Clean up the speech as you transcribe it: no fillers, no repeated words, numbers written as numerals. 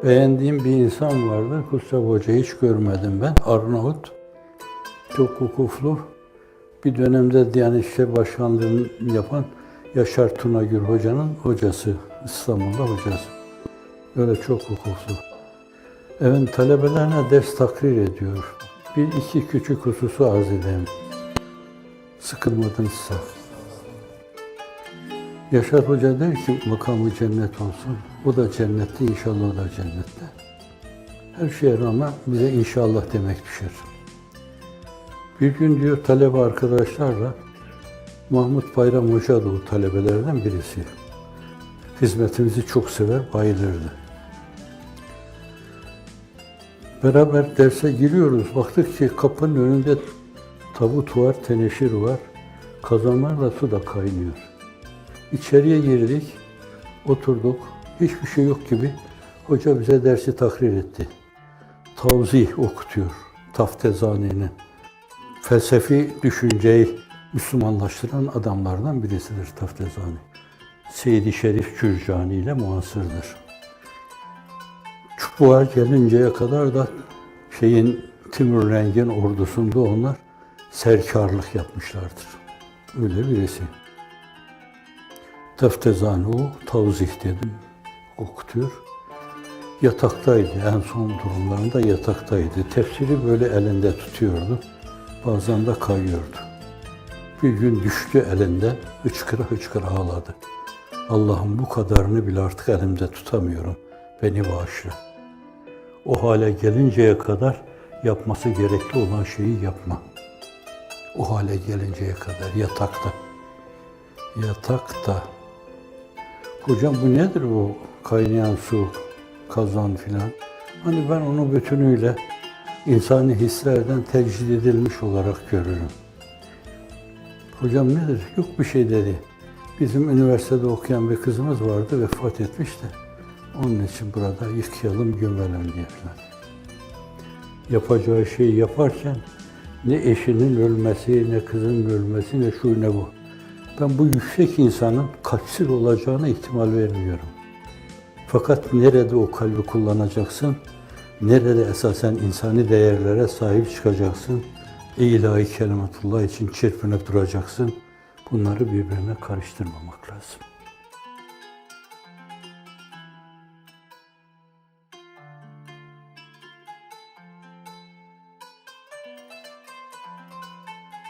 Beğendiğim bir insan vardı. Kutsal Hoca hiç görmedim ben. Arnavut. Çok hukuklu. Bir dönemde Diyanet İşleri Başkanlığı'nı yapan Yaşar Tunagür Hoca'nın hocası. İstanbul'da hocası. Öyle çok hukuklu. Evet, talebelerine ders takrir ediyor. Bir iki küçük hususu arz edeyim. Sıkılmadınızsa. Yaşar Hoca der ki makamı cennet olsun. O da cennette, inşallah o da cennette. Her şeye rağmen bize inşallah demek düşer. Bir gün diyor talebe arkadaşlarla, Mahmut Bayram Hoca da o talebelerden birisi. Hizmetimizi çok sever, bayılırdı. Beraber derse giriyoruz. Baktık ki kapının önünde tabut var, teneşir var. Kazanlarla su da kaynıyor. İçeriye girdik, oturduk. Hiçbir şey yok gibi. Hoca bize dersi takrir etti. Tavzih okutuyor. Taftezani'nin. Felsefi düşünceyi Müslümanlaştıran adamlardan birisidir Taftezani. Seyyid-i Şerif Cürcani ile muasırdır. Çubuğa gelinceye kadar da Timur Lengi'nin ordusunda onlar serkarlık yapmışlardır. Öyle birisi. Taftezani o, tavzih dedim, okutuyor. Yataktaydı, en son durumlarında yataktaydı. Tefsiri böyle elinde tutuyordu. Bazen de kayıyordu. Bir gün düştü elinden, hıçkıra hıçkıra ağladı. Allah'ım bu kadarını bile artık elimde tutamıyorum, beni bağışla. O hale gelinceye kadar yapması gerekli olan şeyi yapma. O hale gelinceye kadar yatakta. Yatakta. Hocam bu nedir bu kaynayan su, kazan filan? Hani ben onu bütünüyle insani hislerden tecrid edilmiş olarak görürüm. Hocam nedir? Yok bir şey dedi. Bizim üniversitede okuyan bir kızımız vardı, vefat etmiş de. Onun için burada yıkayalım, gömelim diye falan. Yapacağı şeyi yaparken ne eşinin ölmesi, ne kızının ölmesi, ne şu ne bu. Ben bu yüksek insanın kalpsiz olacağına ihtimal vermiyorum. Fakat nerede o kalbi kullanacaksın, nerede esasen insani değerlere sahip çıkacaksın, ilahi kelimetullah için çırpınıp duracaksın, bunları birbirine karıştırmamak lazım.